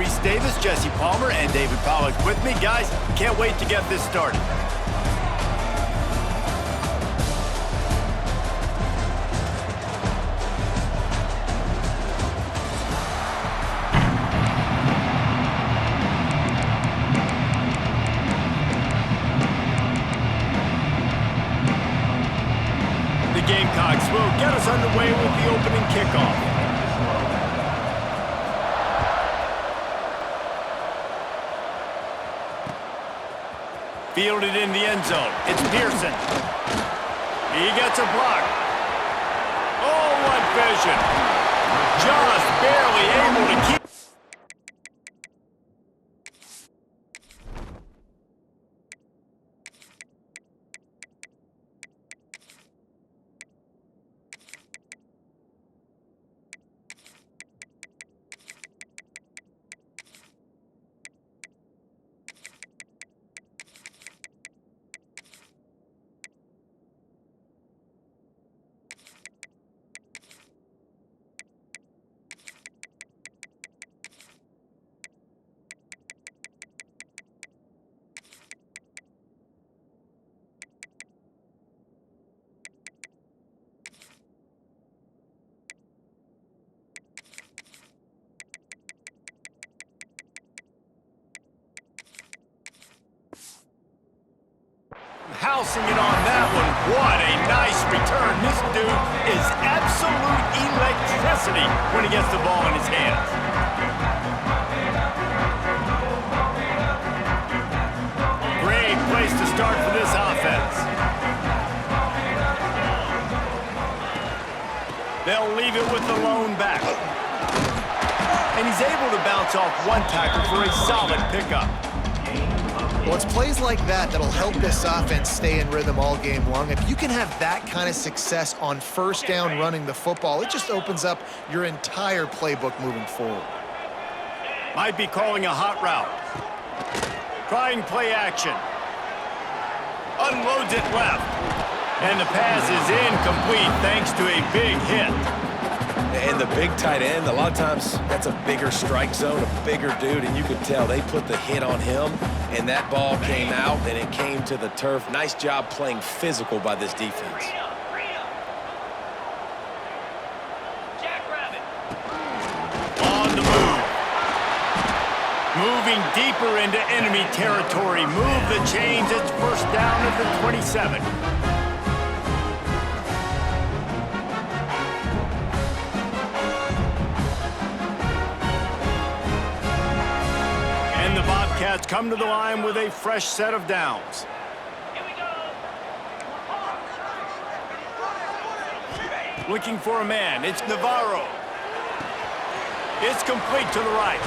Reese Davis, Jesse Palmer, and David Pollack with me. Guys, can't wait to get this started. The Gamecocks will get us underway with the opening kickoff. Fielded in the end zone. It's Pearson. He gets a block. Oh, what vision. Just barely able to keep. Housing it on that one. What a nice return. This dude is absolute electricity when he gets the ball in his hands. Great place to start for this offense. They'll leave it with the lone back. And he's able to bounce off one tackle for a solid pickup. Well, it's plays like that that'll help this offense stay in rhythm all game long. If you can have that kind of success on first down running the football, it just opens up your entire playbook moving forward. Might be calling a hot route. Trying play action. Unloads it left. And the pass is incomplete thanks to a big hit. And the big tight end, a lot of times that's a bigger strike zone, a bigger dude, and you could tell they put the hit on him, and that ball came out, and it came to the turf. Nice job playing physical by this defense. On the move. Moving deeper into enemy territory. Move the chains. It's first down at the 27. And the Bobcats come to the line with a fresh set of downs. Looking for a man. It's Navarro. It's complete to the right.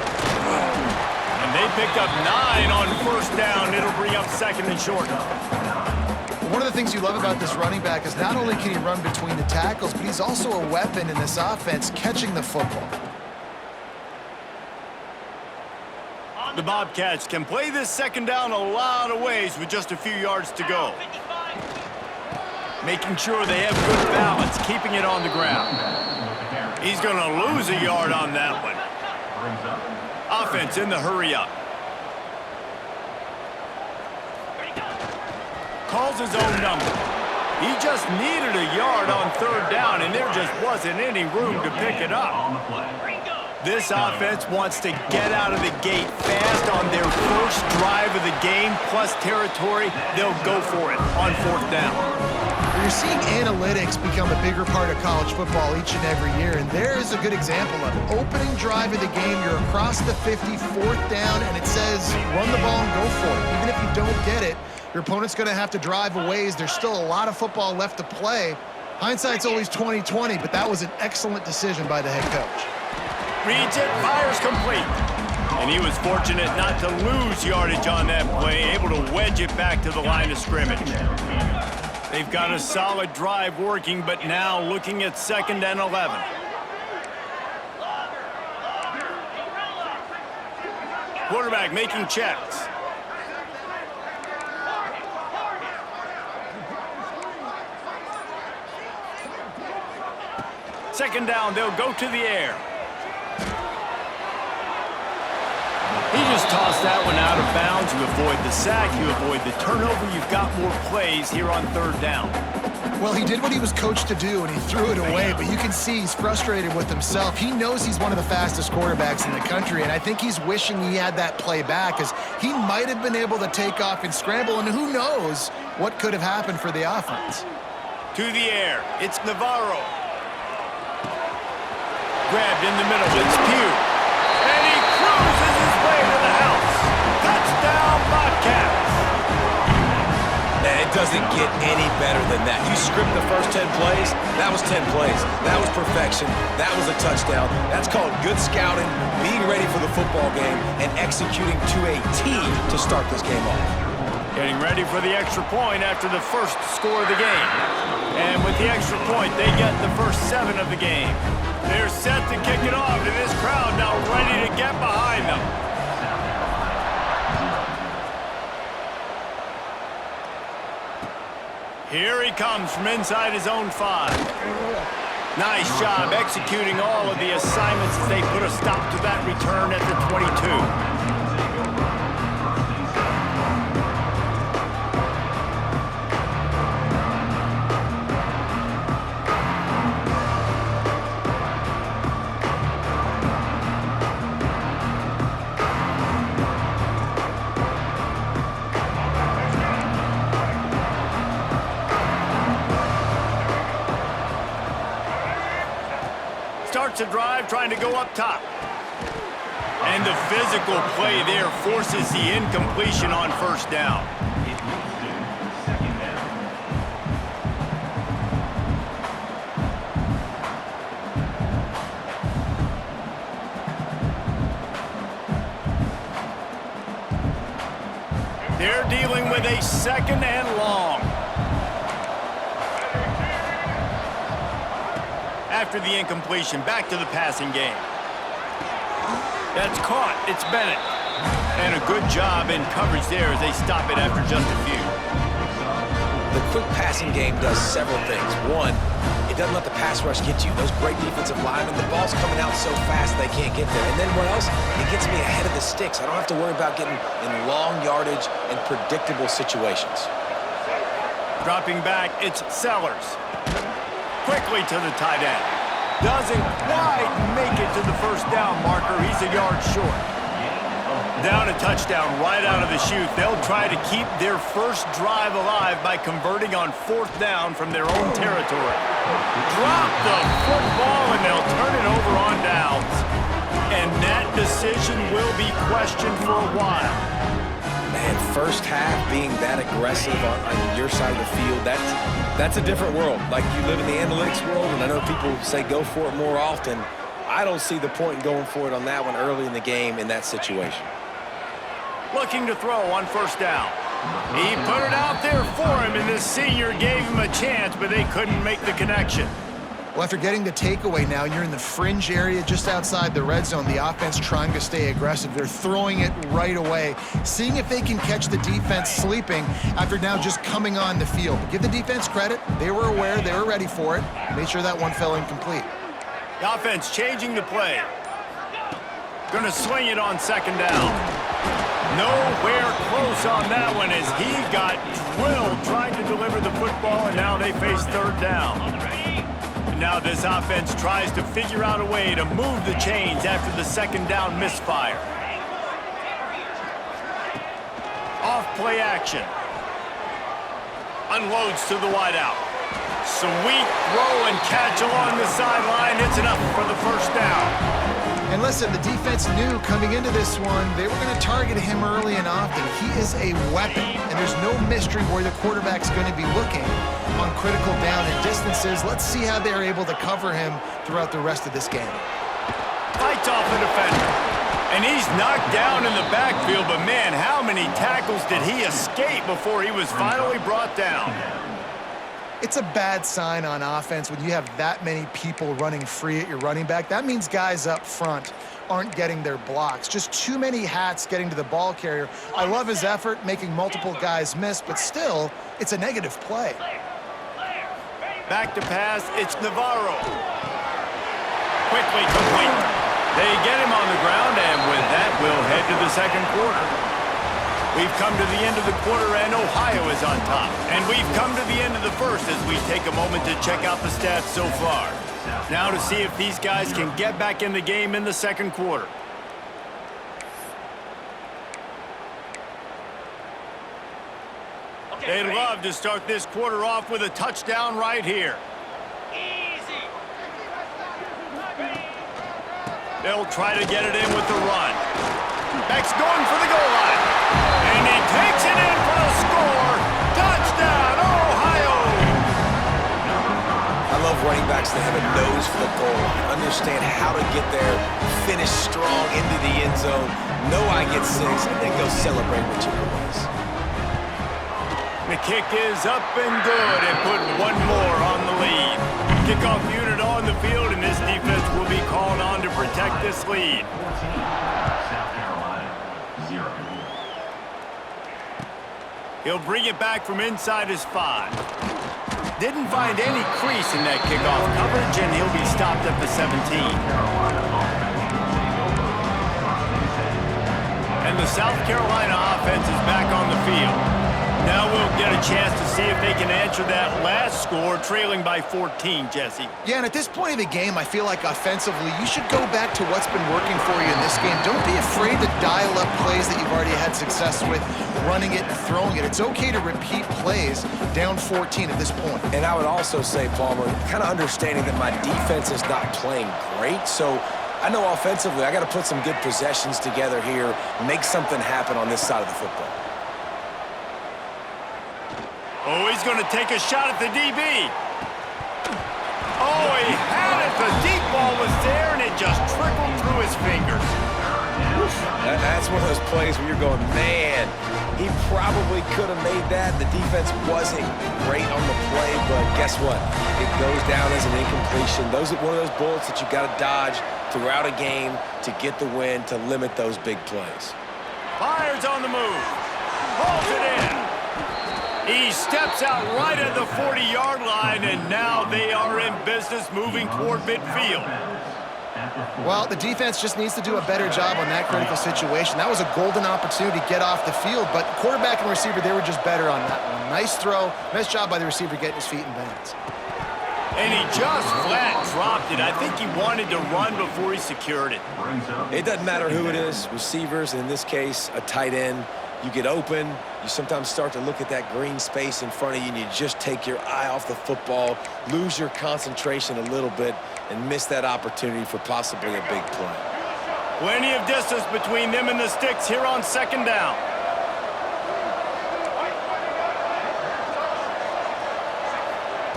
And they picked up 9 on first down. It'll bring up second and short. One of the things you love about this running back is not only can he run between the tackles, but he's also a weapon in this offense catching the football. The Bobcats can play this second down a lot of ways with just a few yards to go. Making sure they have good balance, keeping it on the ground. He's going to lose a yard on that one. Offense in the hurry up. Calls his own number. He just needed a yard on third down, and there just wasn't any room to pick it up. This offense wants to get out of the gate fast on their first drive of the game, plus territory. They'll go for it on fourth down. You're seeing analytics become a bigger part of college football each and every year, and there is a good example of it. Opening drive of the game, you're across the 50, fourth down, and it says run the ball and go for it. Even if you don't get it, your opponent's going to have to drive a ways. There's still a lot of football left to play. Hindsight's always 20/20, but that was an excellent decision by the head coach. Reads it, fires complete. And he was fortunate not to lose yardage on that play, able to wedge it back to the line of scrimmage. They've got a solid drive working, but now looking at second and 11. Quarterback making checks. Second down, they'll go to the air. He just tossed that one out of bounds. You avoid the sack, you avoid the turnover. You've got more plays here on third down. Well, he did what he was coached to do, and he threw it away, but you can see he's frustrated with himself. He knows he's one of the fastest quarterbacks in the country, and I think he's wishing he had that play back, because he might have been able to take off and scramble, and who knows what could have happened for the offense. To the air, it's Navarro. Grabbed in the middle, it's Pugh. And he cruises his way to the house. Touchdown, Bobcats. Man, it doesn't get any better than that. You script the first 10 plays, that was 10 plays. That was perfection. That was a touchdown. That's called good scouting, being ready for the football game, and executing to a T to start this game off. Getting ready for the extra point after the first score of the game. And with the extra point, they get the first 7 of the game. They're set to kick it off, and this crowd now ready to get behind them. Here he comes from inside his own 5. Nice job executing all of the assignments as they put a stop to that return at the 22. Starts a drive trying to go up top. And the physical play there forces the incompletion on first down. They're dealing with a 2nd and long. After the incompletion, back to the passing game. That's caught. It's Bennett. And a good job in coverage there as they stop it after just a few. The quick passing game does several things. One, it doesn't let the pass rush get you. Those great defensive linemen, the ball's coming out so fast they can't get there. And then what else? It gets me ahead of the sticks. I don't have to worry about getting in long yardage and predictable situations. Dropping back, it's Sellers. Quickly to the tight end. Doesn't quite make it to the first down marker. He's a yard short. Down a touchdown right out of the chute. They'll try to keep their first drive alive by converting on 4th down from their own territory. Drop the football and they'll turn it over on downs. And that decision will be questioned for a while. Man, first half being that aggressive on your side of the field, that's a different world. Like, you live in the analytics world, and I know people say go for it more often. I don't see the point in going for it on that one early in the game in that situation. Looking to throw on first down. He put it out there for him, and this senior gave him a chance, but they couldn't make the connection. Well, after getting the takeaway now, you're in the fringe area just outside the red zone. The offense trying to stay aggressive. They're throwing it right away, seeing if they can catch the defense sleeping after now just coming on the field. But give the defense credit. They were aware. They were ready for it. Made sure that one fell incomplete. The offense changing the play. Going to swing it on 2nd down. Nowhere close on that one as he got drilled trying to deliver the football, and now they face 3rd down. And now this offense tries to figure out a way to move the chains after the 2nd down misfire. Off play action. Unloads to the wideout. Sweet throw and catch along the sideline. It's enough for the first down. And listen, the defense knew coming into this one, they were going to target him early and often. He is a weapon, and there's no mystery where the quarterback's going to be looking on critical down and distances. Let's see how they're able to cover him throughout the rest of this game. Fights off the defender. And he's knocked down in the backfield, but man, how many tackles did he escape before he was finally brought down? It's a bad sign on offense when you have that many people running free at your running back. That means guys up front aren't getting their blocks. Just too many hats getting to the ball carrier. I love his effort, making multiple guys miss, but still, it's a negative play. Back to pass, it's Navarro. Quickly complete. They get him on the ground, and with that, we'll head to the second quarter. We've come to the end of the quarter, and Ohio is on top. And we've come to the end of the first as we take a moment to check out the stats so far. Now to see if these guys can get back in the game in the second quarter. They'd love to start this quarter off with a touchdown right here. Easy. They'll try to get it in with the run. Beck's going for the goal line. And he takes it in for the score. Touchdown, Ohio! I love running backs that have a nose for the goal line. Understand how to get there, finish strong into the end zone, know I get 6, and then go celebrate with your boys. The kick is up and good and put one more on the lead. Kickoff unit on the field, and this defense will be called on to protect this lead. South Carolina, 0. He'll bring it back from inside his 5. Didn't find any crease in that kickoff coverage, and he'll be stopped at the 17. And the South Carolina offense is back on the field. Now we'll get a chance to see if they can answer that last score, trailing by 14, Jesse. Yeah, and at this point of the game, I feel like offensively, you should go back to what's been working for you in this game. Don't be afraid to dial up plays that you've already had success with, running it and throwing it. It's okay to repeat plays down 14 at this point. And I would also say, Palmer, kind of understanding that my defense is not playing great, so I know offensively I got to put some good possessions together here, make something happen on this side of the football. Oh, he's going to take a shot at the DB. Oh, he had it. The deep ball was there, and it just trickled through his fingers. That's one of those plays where you're going, man, he probably could have made that. The defense wasn't great on the play, but guess what? It goes down as an incompletion. Those are one of those bullets that you got to dodge throughout a game to get the win, to limit those big plays. Fires on the move. Pulls it in. He steps out right at the 40-yard line, and now they are in business moving toward midfield. Well, the defense just needs to do a better job on that critical situation. That was a golden opportunity to get off the field, but quarterback and receiver, they were just better on that one. Nice throw. Nice job by the receiver getting his feet in bounds. And he just flat dropped it. I think he wanted to run before he secured it. It doesn't matter who it is, receivers, in this case, a tight end. You get open, you sometimes start to look at that green space in front of you, and you just take your eye off the football, lose your concentration a little bit, and miss that opportunity for possibly a big play. Plenty of distance between them and the sticks here on second down.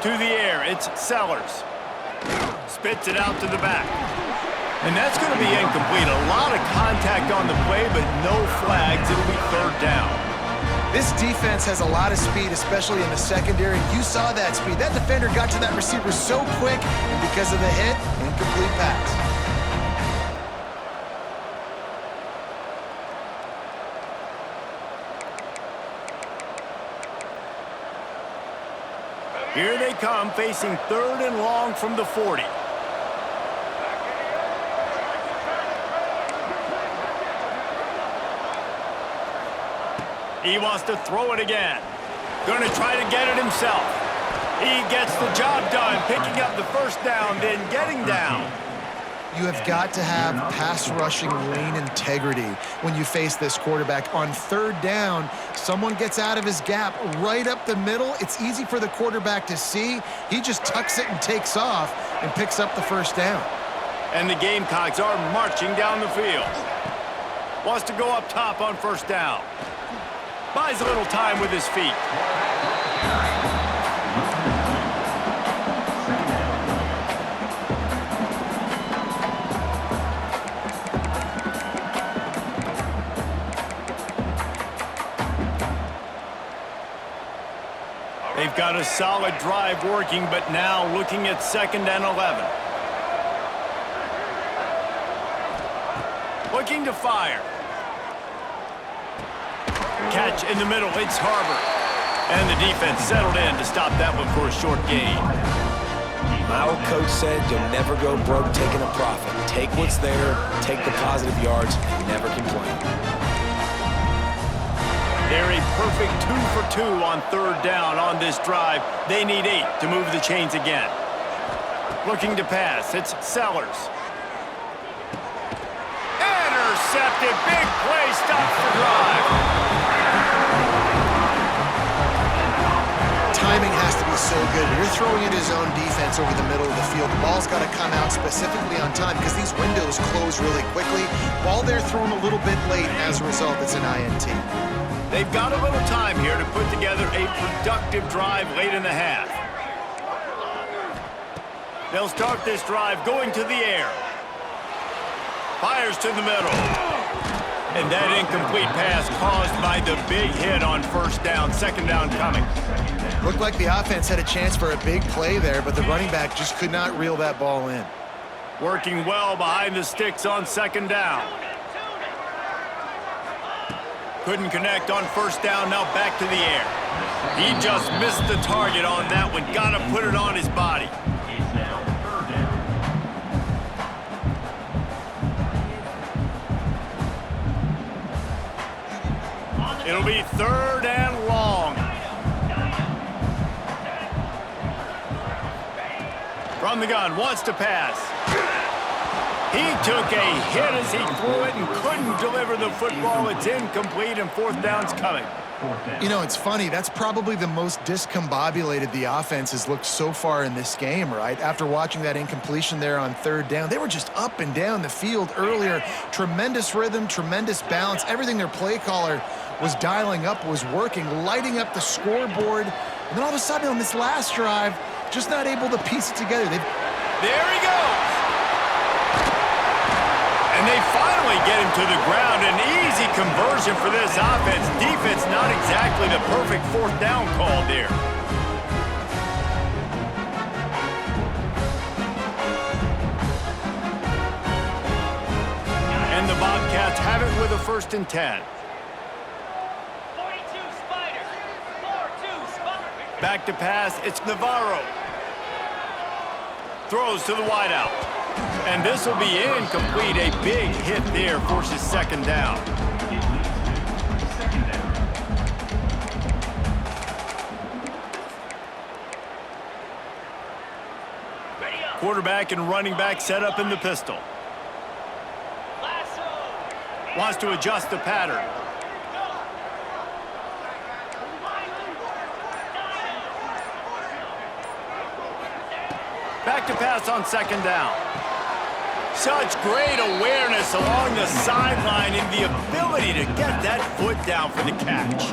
To the air, it's Sellers. Spits it out to the back. And that's going to be incomplete. A lot of contact on the play, but no flags. It'll be third down. This defense has a lot of speed, especially in the secondary. You saw that speed. That defender got to that receiver so quick, and because of the hit, incomplete pass. Here they come, facing third and long from the 40. He wants to throw it again. Going to try to get it himself. He gets the job done, picking up the first down, then getting down. You have got to have pass rushing lane integrity when you face this quarterback. On third down, someone gets out of his gap right up the middle. It's easy for the quarterback to see. He just tucks it and takes off and picks up the first down. And the Gamecocks are marching down the field. Wants to go up top on first down. Buys a little time with his feet. They've got a solid drive working, but now looking at 2nd and 11. Looking to fire. Catch in the middle, it's Harbor. And the defense settled in to stop that one for a short gain. My old coach said you'll never go broke taking a profit. Take what's there, take the positive yards, and never complain. They're a perfect 2 for 2 on third down on this drive. They need 8 to move the chains again. Looking to pass, it's Sellers. Intercepted, big play, stops the drive. Timing has to be so good. When you're throwing into zone defense over the middle of the field, the ball's got to come out specifically on time because these windows close really quickly. Ball there thrown a little bit late. As a result, it's an INT. They've got a little time here to put together a productive drive late in the half. They'll start this drive going to the air. Fires to the middle. And that incomplete pass caused by the big hit on first down. Second down coming. Looked like the offense had a chance for a big play there, but the running back just could not reel that ball in. Working well behind the sticks on second down. Couldn't connect on first down, now back to the air. He just missed the target on that one. Got to put it on his body. It'll be third and long. From the gun, wants to pass. He took a hit as he threw it and couldn't deliver the football. It's incomplete and fourth down's coming. You know, it's funny. That's probably the most discombobulated the offense has looked so far in this game, right? After watching that incompletion there on third down, they were just up and down the field earlier. Tremendous rhythm, tremendous balance. Everything their play caller was dialing up was working, lighting up the scoreboard. And then all of a sudden on this last drive, just not able to piece it together. There he goes. And they finally get him to the ground. An easy conversion for this offense. Defense not exactly the perfect fourth down call there. And the Bobcats have it with a 1st and 10. 42 Spiders. 4-2 Spiders. Back to pass, it's Navarro. Throws to the wideout. And this will be incomplete. A big hit there forces second down. Quarterback and running back set up in the pistol. Wants to adjust the pattern. Back to pass on second down. Such great awareness along the sideline and the ability to get that foot down for the catch.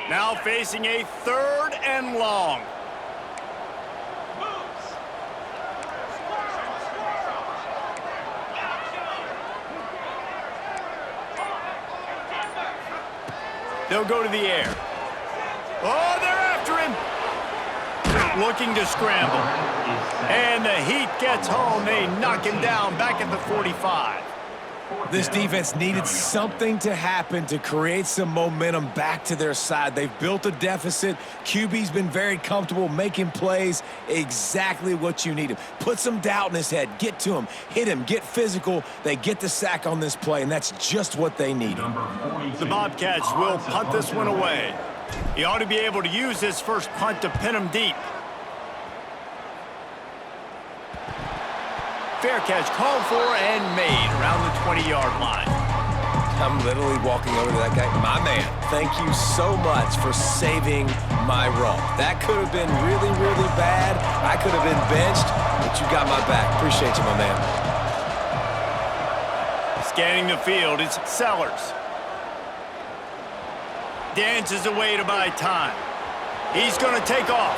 Now facing a 3rd and long. They'll go to the air. Oh, they're after him. Looking to scramble. And the Heat gets home. They knock him down back at the 45. This defense needed something to happen to create some momentum back to their side. They've built a deficit. QB's been very comfortable making plays. Exactly what you need him. Put some doubt in his head. Get to him. Hit him. Get physical. They get the sack on this play, and that's just what they need. The Bobcats will punt this one away. He ought to be able to use his first punt to pin him deep. Fair catch called for and made around the 20-yard line. I'm literally walking over to that guy. My man, thank you so much for saving my rump. That could have been really, really bad. I could have been benched, but you got my back. Appreciate you, my man. Scanning the field, it's Sellers. Dances away to buy time. He's going to take off.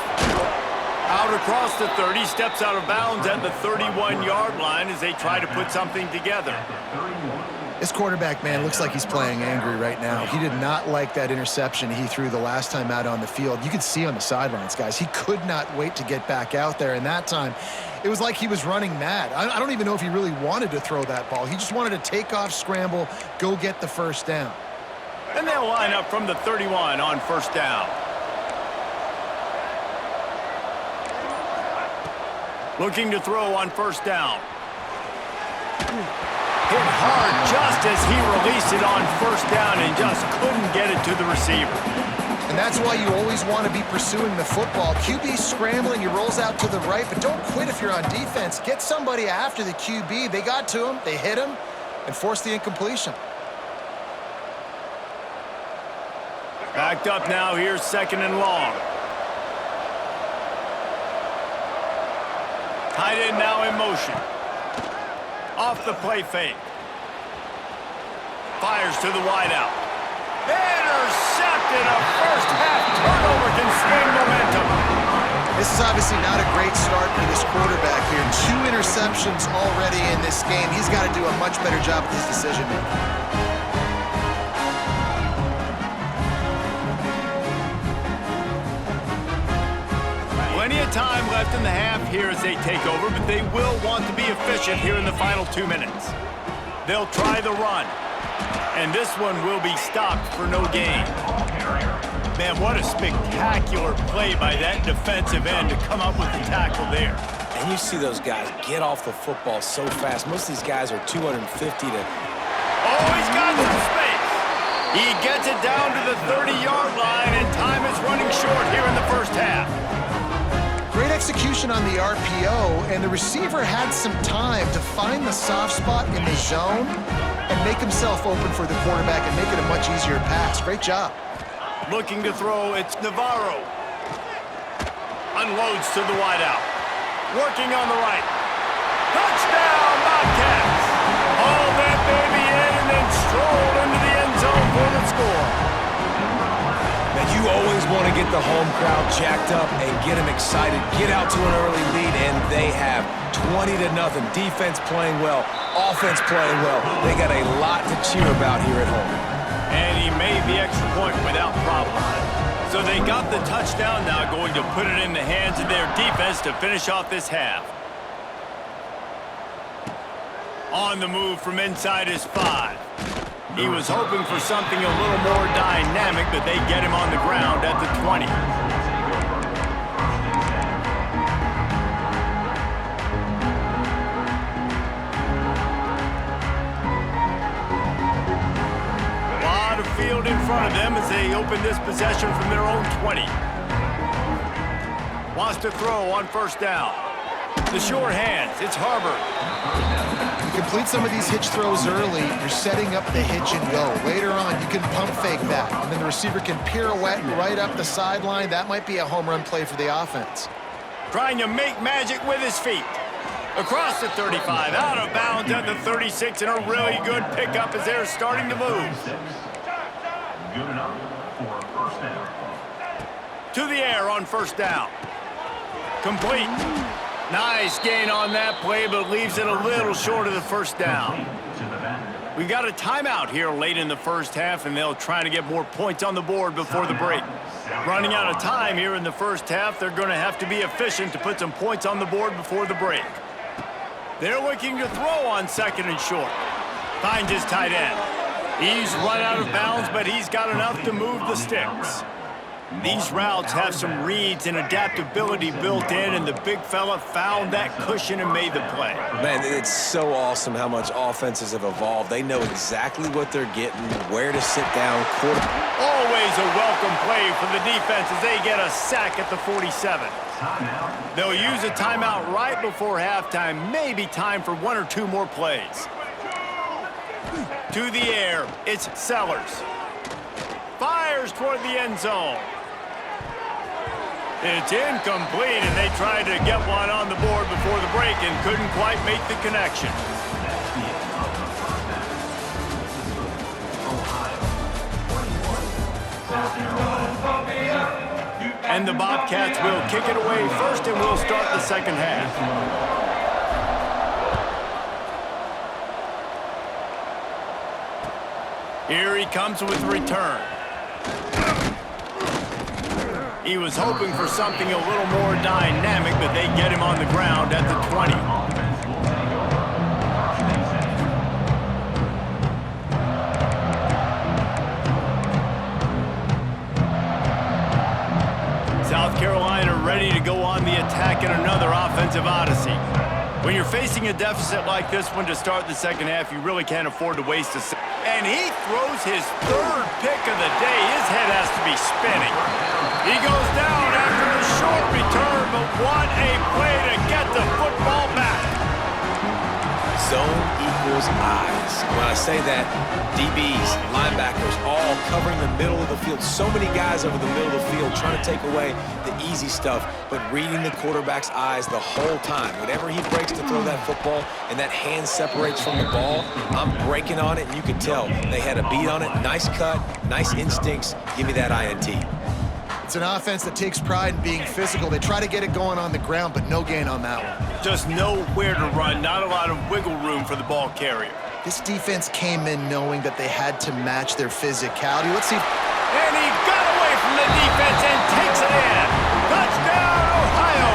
Out across the 30, steps out of bounds at the 31-yard line as they try to put something together. This quarterback, man, looks like he's playing angry right now. He did not like that interception he threw the last time out on the field. You could see on the sidelines, guys, he could not wait to get back out there. And that time, it was like he was running mad. I don't even know if he really wanted to throw that ball. He just wanted to take off, scramble, go get the first down. And they'll line up from the 31 on first down. Looking to throw on first down. Hit hard just as he released it on first down and just couldn't get it to the receiver. And that's why you always want to be pursuing the football. QB scrambling, he rolls out to the right, but don't quit if you're on defense. Get somebody after the QB. They got to him, they hit him, and forced the incompletion. Backed up now, here's 2nd and long. Tight end now in motion. Off the play fake. Fires to the wideout. Intercepted. A first half turnover can swing momentum. This is obviously not a great start for this quarterback here. 2 interceptions already in this game. He's got to do a much better job with his decision making. Plenty of time left in the half here as they take over, but they will want to be efficient here in the final 2 minutes. They'll try the run, and this one will be stopped for no gain. Man, what a spectacular play by that defensive end to come up with the tackle there. And you see those guys get off the football so fast. Most of these guys are 250 to... Oh, he's got some space. He gets it down to the 30-yard line, and time is running short here in the first half. Great execution on the RPO, and the receiver had some time to find the soft spot in the zone and make himself open for the quarterback and make it a much easier pass. Great job. Looking to throw, it's Navarro. Unloads to the wideout. Working on the right. Touchdown, Bobcats! Haul that baby in and then stroll into the end zone for the score. Man, you always want to get the home crowd jacked up and get them excited. Get out to an early lead, and they have 20-0. Defense playing well, offense playing well. They got a lot to cheer about here at home. And he made the extra point without problem. So they got the touchdown, now going to put it in the hands of their defense to finish off this half. On the move from inside his 5. He was hoping for something a little more dynamic, but they get him on the ground at the 20. A lot of field in front of them as they open this possession from their own 20. Wants to throw on first down. The short hands, it's Harbor. You complete some of these hitch throws early, you're setting up the hitch and go. Later on, you can pump fake that, and then the receiver can pirouette right up the sideline. That might be a home run play for the offense. Trying to make magic with his feet. Across the 35, out of bounds at the 36, and a really good pickup as they're starting to move. Good enough for first down. To the air on first down. Complete. Nice gain on that play, but leaves it a little short of the first down. We got a timeout here late in the first half, and they'll try to get more points on the board before the break. Running out of time here in the first half, they're going to have to be efficient to put some points on the board before the break. They're looking to throw on 2nd and short. Finds his tight end. He's run out of bounds, but he's got enough to move the sticks. These routes have some reads and adaptability built in, and the big fella found that cushion and made the play. Man, it's so awesome how much offenses have evolved. They know exactly what they're getting, where to sit down. Always a welcome play for the defense as they get a sack at the 47. They'll use a timeout right before halftime. Maybe time for 1 or 2 more plays. To the air, it's Sellers. Fires toward the end zone. It's incomplete, and they tried to get one on the board before the break and couldn't quite make the connection. And the Bobcats will kick it away first, and we'll start the second half. Here he comes with the return. He was hoping for something a little more dynamic, but they get him on the ground at the 20. South Carolina ready to go on the attack in another offensive odyssey. When you're facing a deficit like this one to start the second half, you really can't afford to waste a second. And he throws his third pick of the day. His head has to be spinning. He goes down after a short return, but what a play to get the football back. Zone equals eyes. When I say that, DBs, linebackers, all covering the middle of the field. So many guys over the middle of the field trying to take away the easy stuff, but reading the quarterback's eyes the whole time. Whenever he breaks to throw that football and that hand separates from the ball, I'm breaking on it, and you can tell they had a beat on it. Nice cut, nice instincts. Give me that INT. It's an offense that takes pride in being physical. They try to get it going on the ground, but no gain on that one. Just nowhere to run, not a lot of wiggle room for the ball carrier. This defense came in knowing that they had to match their physicality. Let's see. And he got away from the defense and takes it in. Touchdown, Ohio!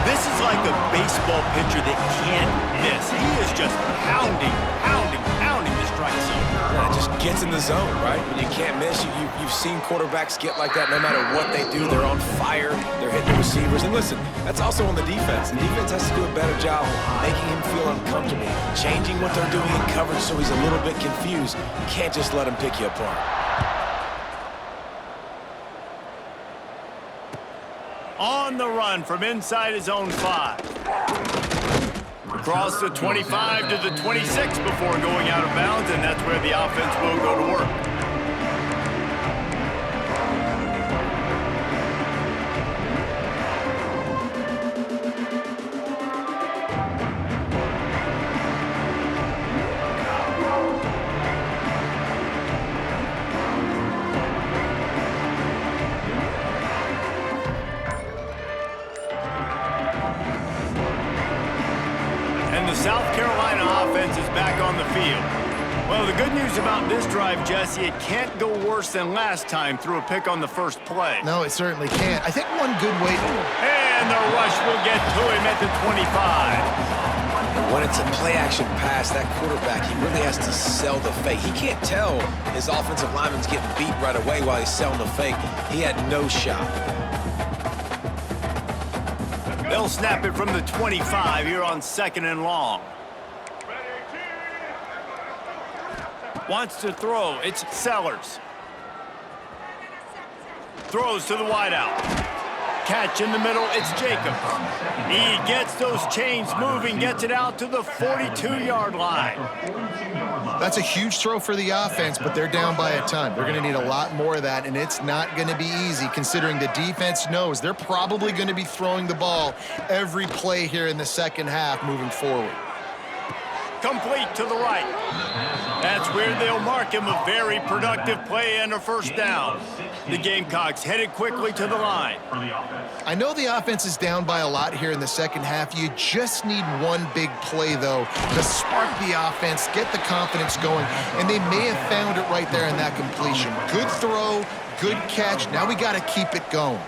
This is like a baseball pitcher that can't miss. He is just pounding the strike zone. Yeah, it just gets in the zone, right? When you can't miss, you've seen quarterbacks get like that no matter what they do. They're on fire. They're hitting the receivers. And listen, that's also on the defense. The defense has to do a better job making him feel uncomfortable, changing what they're doing in coverage so he's a little bit confused. You can't just let him pick you apart. On the run from inside his own 5. Across the 25 to the 26 before going out of bounds, and that's where the offense will go to work. South Carolina offense is back on the field. Well, the good news about this drive, Jesse, it can't go worse than last time through a pick on the first play. No, it certainly can't. I think one good way. And the rush will get to him at the 25. When it's a play-action pass, that quarterback, he really has to sell the fake. He can't tell his offensive lineman's getting beat right away while he's selling the fake. He had no shot. They'll snap it from the 25 here on 2nd and long. Wants to throw. It's Sellers. Throws to the wideout. Catch in the middle. It's Jacobs. He gets those chains moving, gets it out to the 42-yard line. That's a huge throw for the offense, but they're down by a ton. They're going to need a lot more of that, and it's not going to be easy considering the defense knows they're probably going to be throwing the ball every play here in the second half moving forward. Complete to the right. That's where they'll mark him. A very productive play and a first down. The Gamecocks headed quickly to the line. I know the offense is down by a lot here in the second half. You just need one big play, though, to spark the offense, get the confidence going, and they may have found it right there in that completion. Good throw, good catch. Now we got to keep it going.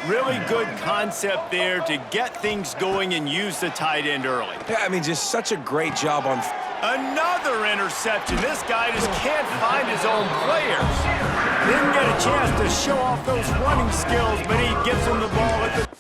Really good concept there to get things going and use the tight end early. Yeah, I mean, just such a great job on... Another interception. This guy just can't find his own players. Didn't get a chance to show off those running skills, but he gives them the ball at the...